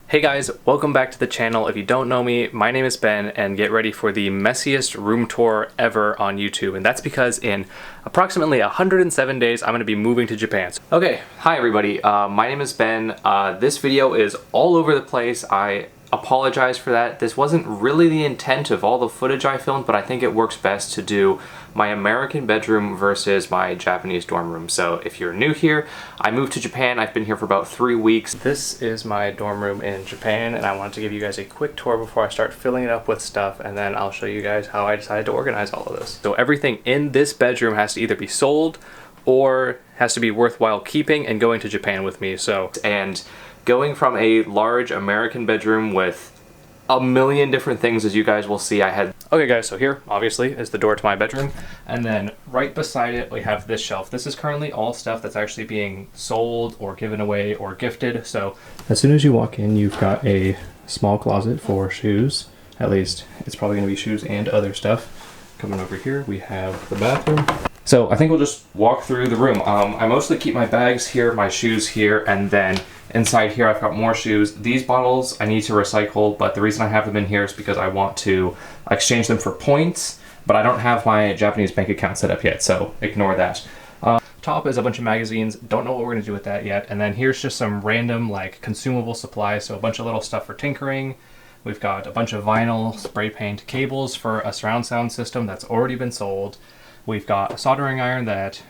Hey guys, welcome back to the channel. If you don't know me, my name is Ben, and get ready for the messiest room tour ever on YouTube. And that's because in approximately 107 days, I'm going to be moving to Japan. Okay, hi everybody. My name is Ben. This video is all over the place. I apologize for that. This wasn't really the intent of all the footage I filmed, but I think it works best to do my American bedroom versus my Japanese dorm room. So if you're new here, I moved to Japan. I've been here for about 3 weeks. This is my dorm room in Japan, and I wanted to give you guys a quick tour before I start filling it up with stuff, and then I'll show you guys how I decided to organize all of this. So everything in this bedroom has to either be sold or has to be worthwhile keeping and going to Japan with me. And going from a large American bedroom with a million different things, as you guys will see, Okay guys, so here, obviously, is the door to my bedroom, and then right beside it, we have this shelf. This is currently all stuff that's actually being sold or given away or gifted, so as soon as you walk in, you've got a small closet for shoes. At least, it's probably gonna be shoes and other stuff. Coming over here, we have the bathroom. So I think we'll just walk through the room. I mostly keep my bags here, my shoes here, and then inside here I've got more shoes. These bottles I need to recycle, but the reason I have them in here is because I want to exchange them for points, but I don't have my Japanese bank account set up yet, so ignore that. Top is a bunch of magazines. Don't know what we're gonna do with that yet. And then here's just some random like consumable supplies, so a bunch of little stuff for tinkering. We've got a bunch of vinyl, spray paint, cables for a surround sound system that's already been sold. We've got a soldering iron that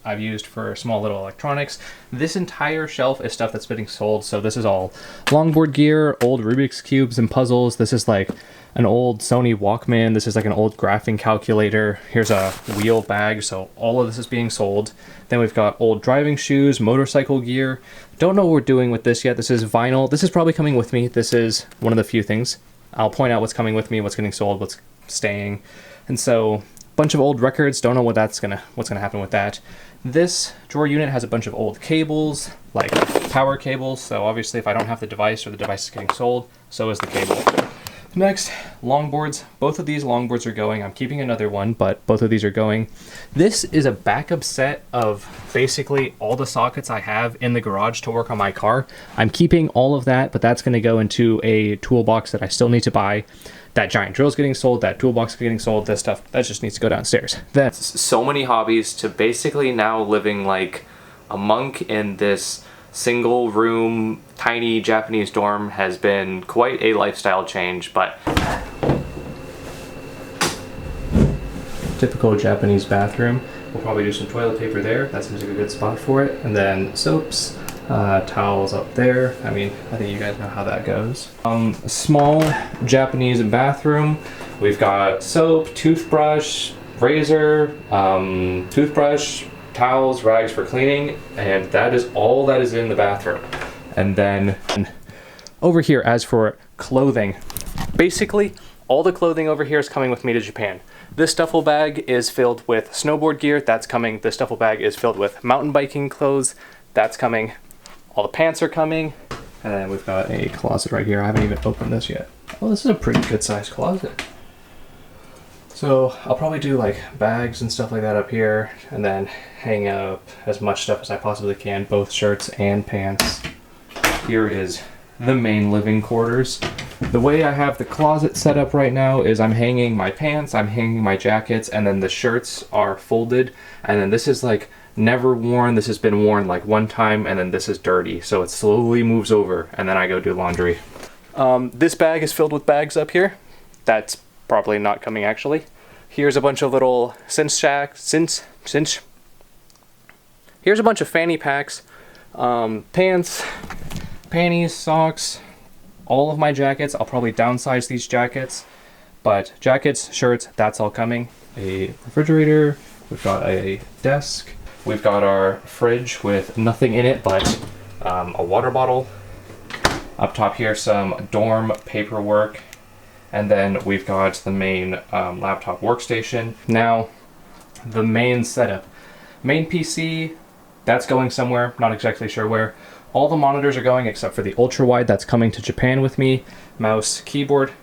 I've used for small little electronics. This entire shelf is stuff that's being sold. So this is all longboard gear, old Rubik's Cubes and puzzles. This is like an old Sony Walkman. This is like an old graphing calculator. Here's a wheel bag. So all of this is being sold. Then we've got old driving shoes, motorcycle gear. Don't know what we're doing with this yet. This is vinyl. This is probably coming with me. This is one of the few things. I'll point out what's coming with me, what's getting sold, what's staying. And so bunch of old records, don't know what's gonna happen with that. This drawer unit has a bunch of old cables, like power cables, so obviously if I don't have the device or the device is getting sold, so is the cable. Next, longboards. Both of these longboards are going. I'm keeping another one, but both of these are going. This is a backup set of basically all the sockets I have in the garage to work on my car. I'm keeping all of that, but that's gonna go into a toolbox that I still need to buy. That giant drill's getting sold, that toolbox is getting sold, this stuff, that just needs to go downstairs. That's so many hobbies to basically now living like a monk in this single room, tiny Japanese dorm has been quite a lifestyle change, but typical Japanese bathroom. We'll probably do some toilet paper there. That seems like a good spot for it. And then soaps. Towels up there. I mean, I think you guys know how that goes. Small Japanese bathroom. We've got soap, toothbrush, razor, toothbrush, towels, rags for cleaning, and that is all that is in the bathroom. And then over here, as for clothing, basically all the clothing over here is coming with me to Japan. This duffel bag is filled with snowboard gear, that's coming. This duffel bag is filled with mountain biking clothes, that's coming. All the pants are coming, and then we've got a closet right here. I haven't even opened this yet. Well, this is a pretty good sized closet. So I'll probably do like bags and stuff like that up here, and then hang up as much stuff as I possibly can, both shirts and pants. Here is the main living quarters. The way I have the closet set up right now is I'm hanging my pants, I'm hanging my jackets, and then the shirts are folded, and then this is like never worn. This has been worn like one time, and then this is dirty, so it slowly moves over, and then I go do laundry. This bag is filled with bags up here. That's probably not coming actually. Here's a bunch of little here's a bunch of fanny packs, pants, panties, socks, all of my jackets. I'll probably downsize these jackets, but jackets, shirts, that's all coming. A refrigerator, we've got a desk. We've got our fridge with nothing in it but a water bottle. Up top here, some dorm paperwork. And then we've got the main laptop workstation. Now, the main setup. Main PC, that's going somewhere, not exactly sure where. All the monitors are going except for the ultra wide that's coming to Japan with me. Mouse, keyboard,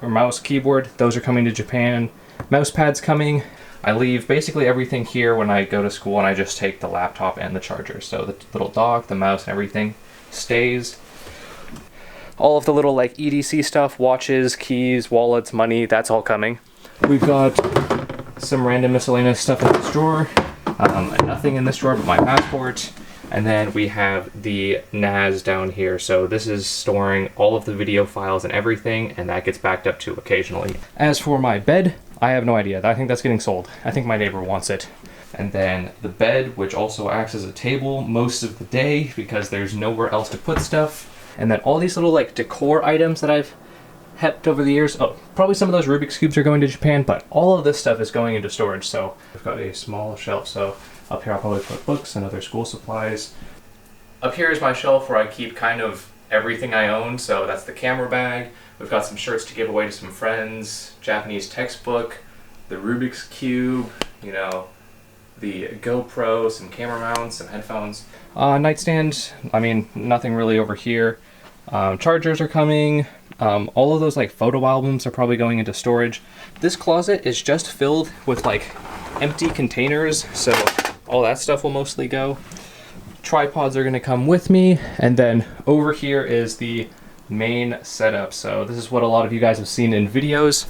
or mouse, keyboard, those are coming to Japan. Mouse pad's coming. I leave basically everything here when I go to school, and I just take the laptop and the charger. So the little dock, the mouse, and everything stays. All of the little like EDC stuff, watches, keys, wallets, money, that's all coming. We've got some random miscellaneous stuff in this drawer. Nothing in this drawer but my passport. And then we have the NAS down here. So this is storing all of the video files and everything, and that gets backed up to occasionally. As for my bed, I have no idea. I think that's getting sold. I think my neighbor wants it. And then the bed, which also acts as a table most of the day because there's nowhere else to put stuff. And then all these little like decor items that I've kept over the years. Oh, probably some of those Rubik's Cubes are going to Japan, but all of this stuff is going into storage. So I've got a small shelf. So up here I'll probably put books and other school supplies. Up here is my shelf where I keep kind of everything I own. So that's the camera bag. We've got some shirts to give away to some friends, Japanese textbook, the Rubik's Cube, you know, the GoPro, some camera mounts, some headphones. Nightstand, I mean, nothing really over here. Chargers are coming. All of those like photo albums are probably going into storage. This closet is just filled with like empty containers, so all that stuff will mostly go. Tripods are gonna come with me, and then over here is the main setup. So this is what a lot of you guys have seen in videos.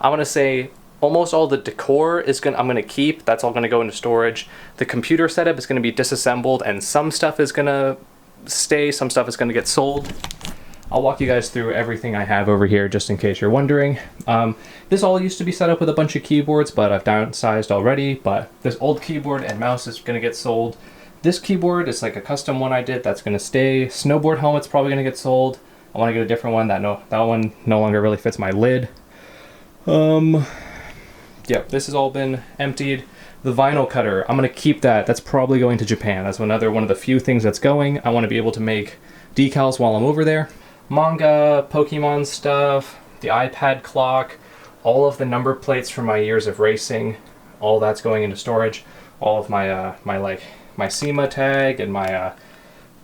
I want to say almost all the decor is I'm gonna keep. That's all gonna go into storage. The computer setup is gonna be disassembled, and some stuff is gonna stay, some stuff is gonna get sold. I'll walk you guys through everything I have over here just in case you're wondering. This all used to be set up with a bunch of keyboards, but I've downsized already. But this old keyboard and mouse is gonna get sold. This keyboard is like a custom one I did, that's gonna stay. Snowboard helmet's probably gonna get sold. I wanna get a different one. That one no longer really fits my lid. Yeah, this has all been emptied. The vinyl cutter, I'm gonna keep that. That's probably going to Japan. That's another one of the few things that's going. I wanna be able to make decals while I'm over there. Manga, Pokemon stuff, the iPad clock, all of the number plates from my years of racing, all that's going into storage. All of my my SEMA tag and my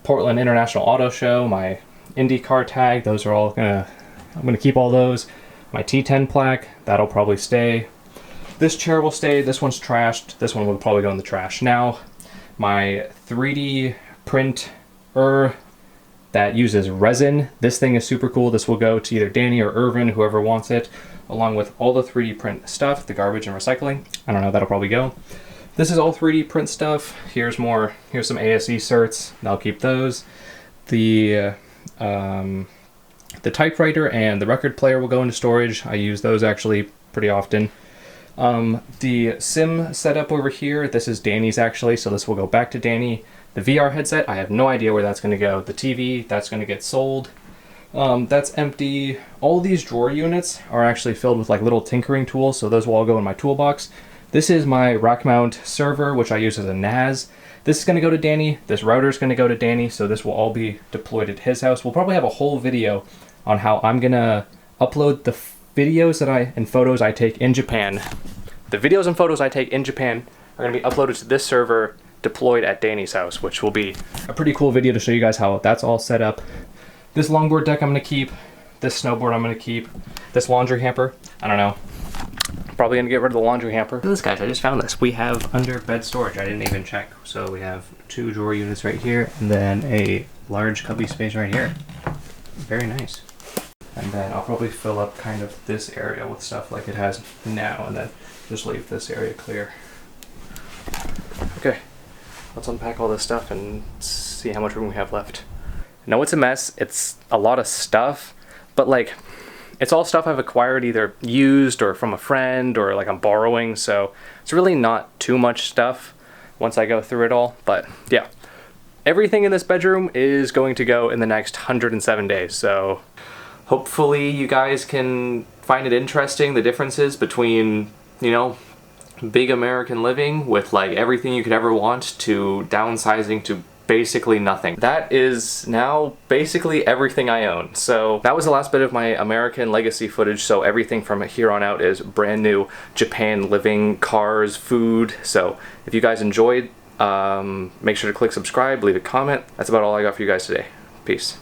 Portland International Auto Show, my IndyCar tag, those are all I'm gonna keep all those. My T10 plaque, that'll probably stay. This chair will stay. This one's trashed. This one will probably go in the trash. Now, my 3D printer that uses resin. This thing is super cool. This will go to either Danny or Irvin, whoever wants it, along with all the 3D print stuff, the garbage and recycling. I don't know, that'll probably go. This is all 3D print stuff. Here's some ASE certs. I'll keep those. The typewriter and the record player will go into storage. I use those actually pretty often. The sim setup over here, this is Danny's actually, so this will go back to Danny. The VR headset, I have no idea where that's going to go. The TV, that's going to get sold. That's empty. All these drawer units are actually filled with like little tinkering tools, so those will all go in my toolbox. This is my rack mount server, which I use as a NAS. This is going to go to Danny. This router is going to go to Danny, so this will all be deployed at his house. We'll probably have a whole video on how I'm going to upload the videos and photos I take in Japan. The videos and photos I take in Japan are going to be uploaded to this server, deployed at Danny's house, which will be a pretty cool video to show you guys how that's all set up. This longboard deck I'm going to keep. This snowboard I'm going to keep. This laundry hamper, I don't know. Probably going to get rid of the laundry hamper. Look at this, guys, I just found this. We have under bed storage. I didn't even check. So we have 2 drawer units right here, and then a large cubby space right here. Very nice. And then I'll probably fill up kind of this area with stuff like it has now, and then just leave this area clear. Okay, let's unpack all this stuff and see how much room we have left. I know it's a mess, it's a lot of stuff, but like, it's all stuff I've acquired either used or from a friend or like I'm borrowing, so it's really not too much stuff once I go through it all. But yeah, everything in this bedroom is going to go in the next 107 days, so hopefully you guys can find it interesting, the differences between, you know, big American living with like everything you could ever want to downsizing to basically nothing. That is now basically everything I own. So that was the last bit of my American legacy footage. So everything from here on out is brand new Japan living, cars, food. So if you guys enjoyed, make sure to click subscribe, leave a comment. That's about all I got for you guys today. Peace.